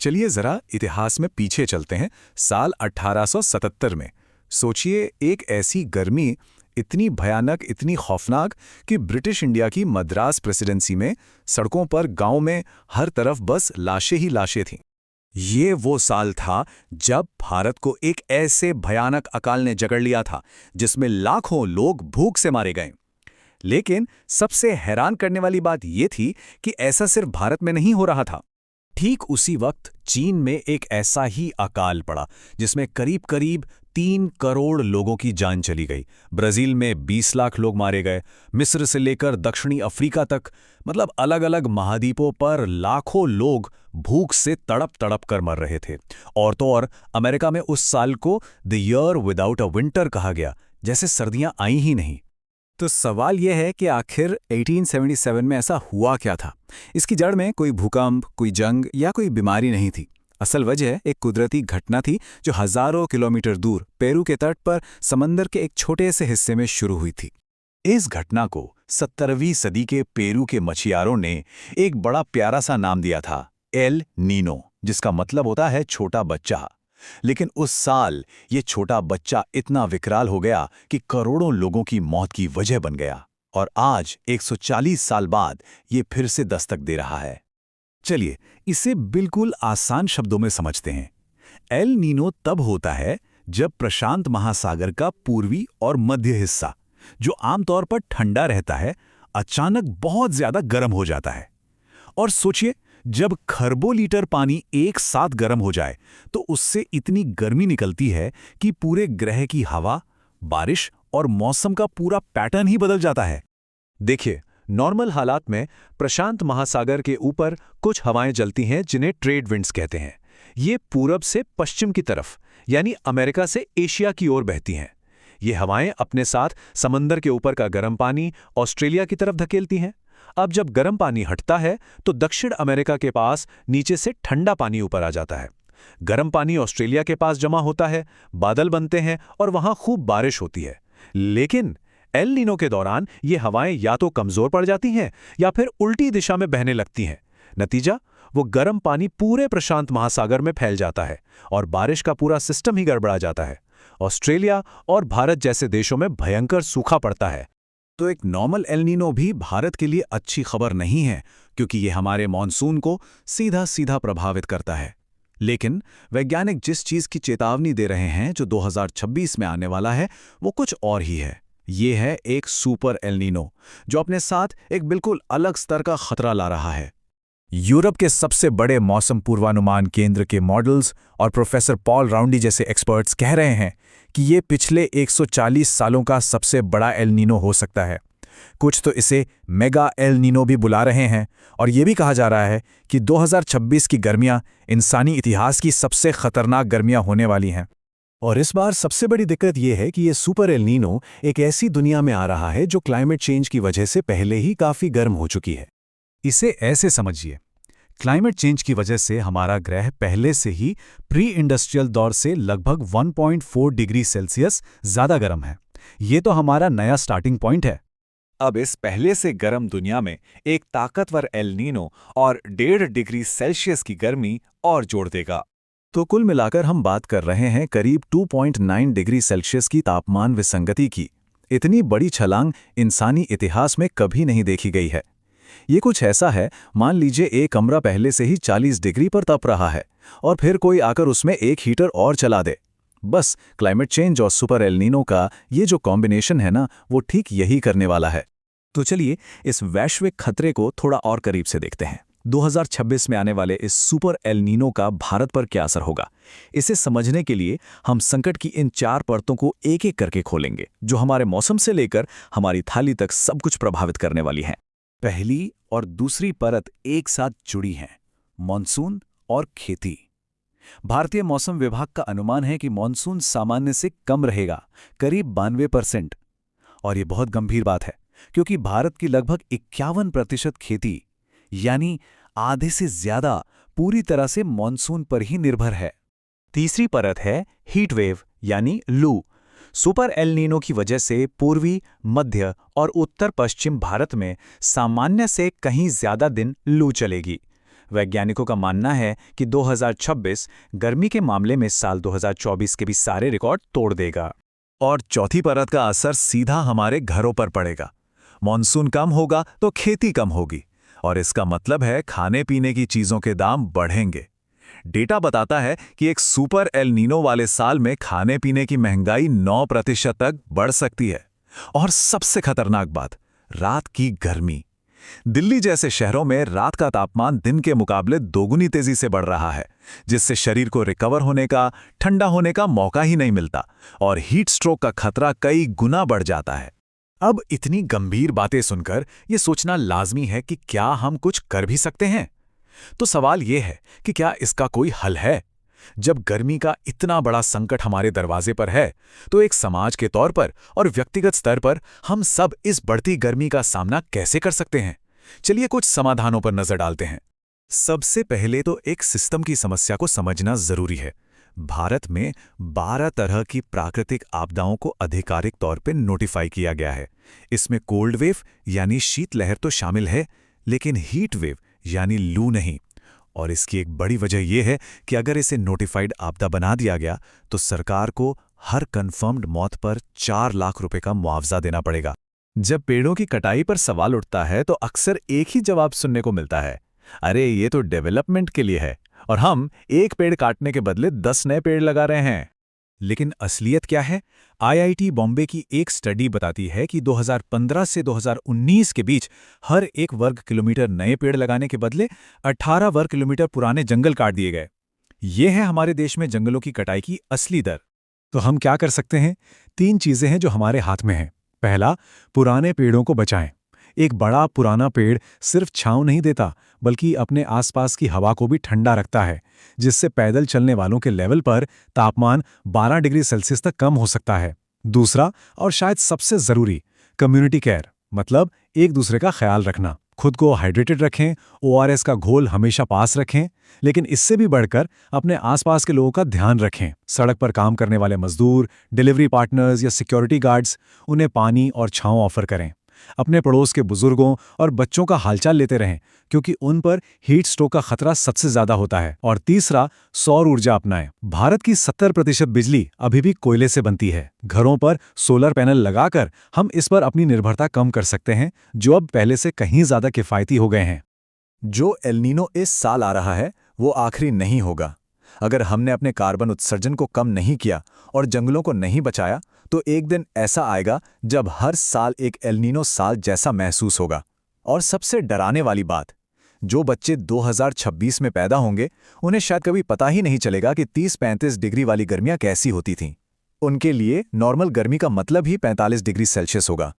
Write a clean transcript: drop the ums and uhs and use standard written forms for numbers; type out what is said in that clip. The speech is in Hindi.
चलिए जरा इतिहास में पीछे चलते हैं, साल 1877 में। सोचिए, एक ऐसी गर्मी इतनी भयानक, इतनी खौफनाक कि ब्रिटिश इंडिया की मद्रास प्रेसिडेंसी में सड़कों पर, गांव में हर तरफ बस लाशें ही लाशें थीं। ये वो साल था जब भारत को एक ऐसे भयानक अकाल ने जकड़ लिया था जिसमें लाखों लोग भूख से मारे गए। लेकिन सबसे हैरान करने वाली बात यह थी कि ऐसा सिर्फ भारत में नहीं हो रहा था। ठीक उसी वक्त चीन में एक ऐसा ही अकाल पड़ा जिसमें करीब करीब 3 करोड़ लोगों की जान चली गई। ब्राजील में 20 लाख लोग मारे गए। मिस्र से लेकर दक्षिणी अफ्रीका तक, मतलब अलग अलग महाद्वीपों पर लाखों लोग भूख से तड़प तड़प कर मर रहे थे। और तो और अमेरिका में उस साल को the year without a winter कहा गया, जैसे सर्दियां आई ही नहीं। तो सवाल यह है कि आखिर 1877 में ऐसा हुआ क्या था? इसकी जड़ में कोई भूकंप, कोई जंग या कोई बीमारी नहीं थी। असल वजह एक कुदरती घटना थी जो हजारों किलोमीटर दूर पेरू के तट पर समंदर के एक छोटे से हिस्से में शुरू हुई थी। इस घटना को 17वीं सदी के पेरू के मछुआरों ने एक बड़ा प्यारा सा नाम दिया था, एल नीनो, जिसका मतलब होता है छोटा बच्चा। लेकिन उस साल ये छोटा बच्चा इतना विकराल हो गया कि करोड़ों लोगों की मौत की वजह बन गया। और आज 140 साल बाद ये फिर से दस्तक दे रहा है। चलिए इसे बिल्कुल आसान शब्दों में समझते हैं। एल नीनो तब होता है जब प्रशांत महासागर का पूर्वी और मध्य हिस्सा, जो आमतौर पर ठंडा रहता है, अचानक बहुत ज्यादा गर्म हो जाता है। और सोचिए, जब खरबों लीटर पानी एक साथ गर्म हो जाए तो उससे इतनी गर्मी निकलती है कि पूरे ग्रह की हवा, बारिश और मौसम का पूरा पैटर्न ही बदल जाता है। देखिए, नॉर्मल हालात में प्रशांत महासागर के ऊपर कुछ हवाएं चलती हैं जिन्हें ट्रेड विंड्स कहते हैं। ये पूरब से पश्चिम की तरफ, यानी अमेरिका से एशिया की ओर बहती हैं। ये हवाएं अपने साथ समंदर के ऊपर का गर्म पानी ऑस्ट्रेलिया की तरफ धकेलती हैं। अब जब गर्म पानी हटता है तो दक्षिण अमेरिका के पास नीचे से ठंडा पानी ऊपर आ जाता है। गर्म पानी ऑस्ट्रेलिया के पास जमा होता है, बादल बनते हैं और वहां खूब बारिश होती है। लेकिन एल नीनो के दौरान ये हवाएं या तो कमजोर पड़ जाती हैं या फिर उल्टी दिशा में बहने लगती हैं। नतीजा, वो गर्म पानी पूरे प्रशांत महासागर में फैल जाता है और बारिश का पूरा सिस्टम ही गड़बड़ा जाता है। ऑस्ट्रेलिया और भारत जैसे देशों में भयंकर सूखा पड़ता है। तो एक नॉर्मल एल नीनो भी भारत के लिए अच्छी खबर नहीं है, क्योंकि ये हमारे मॉनसून को सीधा सीधा प्रभावित करता है। लेकिन वैज्ञानिक जिस चीज की चेतावनी दे रहे हैं, जो 2026 में आने वाला है, वो कुछ और ही है। ये है एक सुपर एल नीनो, जो अपने साथ एक बिल्कुल अलग स्तर का खतरा ला रहा है। यूरोप के सबसे बड़े मौसम पूर्वानुमान केंद्र के मॉडल्स और प्रोफेसर पॉल राउंडी जैसे एक्सपर्ट्स कह रहे हैं कि ये पिछले 140 सालों का सबसे बड़ा एल नीनो हो सकता है। कुछ तो इसे मेगा एल नीनो भी बुला रहे हैं, और ये भी कहा जा रहा है कि 2026 की गर्मियां इंसानी इतिहास की सबसे खतरनाक गर्मियां होने वाली हैं। और इस बार सबसे बड़ी दिक्कत यह है कि ये सुपर एल नीनो एक ऐसी दुनिया में आ रहा है जो क्लाइमेट चेंज की वजह से पहले ही काफी गर्म हो चुकी है। इसे ऐसे समझिए, क्लाइमेट चेंज की वजह से हमारा ग्रह पहले से ही प्री इंडस्ट्रियल दौर से लगभग 1.4 डिग्री सेल्सियस ज्यादा गर्म है। ये तो हमारा नया स्टार्टिंग पॉइंट है। अब इस पहले से गर्म दुनिया में एक ताकतवर एल नीनो और 1.5 डिग्री सेल्सियस की गर्मी और जोड़ देगा। तो कुल मिलाकर हम बात कर रहे हैं करीब 2.9 डिग्री सेल्सियस की तापमान विसंगति की। इतनी बड़ी छलांग इंसानी इतिहास में कभी नहीं देखी गई है। ये कुछ ऐसा है, मान लीजिए एक कमरा पहले से ही 40 डिग्री पर तप रहा है और फिर कोई आकर उसमें एक हीटर और चला दे। बस क्लाइमेट चेंज और सुपर एल नीनो का ये जो कॉम्बिनेशन है ना, वो ठीक यही करने वाला है। तो चलिए इस वैश्विक खतरे को थोड़ा और करीब से देखते हैं। 2026 में आने वाले इस सुपर एल नीनो का भारत पर क्या असर होगा, इसे समझने के लिए हम संकट की इन 4 परतों को एक एक करके खोलेंगे, जो हमारे मौसम से लेकर हमारी थाली तक सब कुछ प्रभावित करने वाली हैं। पहली और दूसरी परत एक साथ जुड़ी हैं, मॉनसून और खेती। भारतीय मौसम विभाग का अनुमान है कि मॉनसून सामान्य से कम रहेगा, करीब 92%। और ये बहुत गंभीर बात है, क्योंकि भारत की लगभग 51% खेती, यानी आधे से ज्यादा, पूरी तरह से मॉनसून पर ही निर्भर है। तीसरी परत है हीट वेव, यानी लू। सुपर एल नीनो की वजह से पूर्वी, मध्य और उत्तर पश्चिम भारत में सामान्य से कहीं ज्यादा दिन लू चलेगी। वैज्ञानिकों का मानना है कि 2026 गर्मी के मामले में साल 2024 के भी सारे रिकॉर्ड तोड़ देगा। और चौथी परत का असर सीधा हमारे घरों पर पड़ेगा। मॉनसून कम होगा तो खेती कम होगी, और इसका मतलब है खाने पीने की चीजों के दाम बढ़ेंगे। डेटा बताता है कि एक सुपर एल नीनो वाले साल में खाने पीने की महंगाई 9% तक बढ़ सकती है। और सबसे खतरनाक बात, रात की गर्मी। दिल्ली जैसे शहरों में रात का तापमान दिन के मुकाबले दोगुनी तेजी से बढ़ रहा है, जिससे शरीर को रिकवर होने का, ठंडा होने का मौका ही नहीं मिलता, और हीट स्ट्रोक का खतरा कई गुना बढ़ जाता है। अब इतनी गंभीर बातें सुनकर यह सोचना लाजमी है कि क्या हम कुछ कर भी सकते हैं। तो सवाल यह है कि क्या इसका कोई हल है। जब गर्मी का इतना बड़ा संकट हमारे दरवाजे पर है, तो एक समाज के तौर पर और व्यक्तिगत स्तर पर हम सब इस बढ़ती गर्मी का सामना कैसे कर सकते हैं। चलिए कुछ समाधानों पर नजर डालते हैं। सबसे पहले तो एक सिस्टम की समस्या को समझना जरूरी है। भारत में 12 तरह की प्राकृतिक आपदाओं को आधिकारिक तौर पर नोटिफाई किया गया है। इसमें कोल्ड वेव यानी शीतलहर तो शामिल है, लेकिन हीट वेव यानी लू नहीं। और इसकी एक बड़ी वजह यह है कि अगर इसे नोटिफाइड आपदा बना दिया गया तो सरकार को हर कंफर्म्ड मौत पर 4 लाख रुपए का मुआवजा देना पड़ेगा। जब पेड़ों की कटाई पर सवाल उठता है तो अक्सर एक ही जवाब सुनने को मिलता है, अरे ये तो डेवलपमेंट के लिए है, और हम एक पेड़ काटने के बदले 10 नए पेड़ लगा रहे हैं। लेकिन असलियत क्या है? आईआईटी बॉम्बे की एक स्टडी बताती है कि 2015 से 2019 के बीच हर 1 वर्ग किलोमीटर नए पेड़ लगाने के बदले 18 वर्ग किलोमीटर पुराने जंगल काट दिए गए। ये है हमारे देश में जंगलों की कटाई की असली दर। तो हम क्या कर सकते हैं? 3 चीजें हैं जो हमारे हाथ में हैं। पहला, पुराने पेड़ों को बचाएं। एक बड़ा पुराना पेड़ सिर्फ छांव नहीं देता, बल्कि अपने आसपास की हवा को भी ठंडा रखता है, जिससे पैदल चलने वालों के लेवल पर तापमान 12 डिग्री सेल्सियस तक कम हो सकता है। दूसरा, और शायद सबसे जरूरी, कम्युनिटी केयर, मतलब एक दूसरे का ख्याल रखना। खुद को हाइड्रेटेड रखें, ओआरएस का घोल हमेशा पास रखें, लेकिन इससे भी बढ़कर अपने आसपास के लोगों का ध्यान रखें। सड़क पर काम करने वाले मजदूर, डिलीवरी पार्टनर्स या सिक्योरिटी गार्ड्स, उन्हें पानी और छांव ऑफर करें। अपने पड़ोस के बुजुर्गों और बच्चों का हालचाल लेते रहें, क्योंकि उन पर हीट स्ट्रोक का खतरा सबसे ज्यादा होता है। और तीसरा, सौर ऊर्जा अपनाएं। भारत की 70% बिजली अभी भी कोयले से बनती है। घरों पर सोलर पैनल लगाकर हम इस पर अपनी निर्भरता कम कर सकते हैं, जो अब पहले से कहीं ज्यादा किफायती हो गए हैं। जो एल नीनो इस साल आ रहा है वो आखिरी नहीं होगा। अगर हमने अपने कार्बन उत्सर्जन को कम नहीं किया और जंगलों को नहीं बचाया, तो एक दिन ऐसा आएगा जब हर साल एक एल नीनो साल जैसा महसूस होगा। और सबसे डराने वाली बात, जो बच्चे 2026 में पैदा होंगे, उन्हें शायद कभी पता ही नहीं चलेगा कि 30-35 डिग्री वाली गर्मियां कैसी होती थीं। उनके लिए नॉर्मल गर्मी का मतलब ही 45 डिग्री सेल्सियस होगा।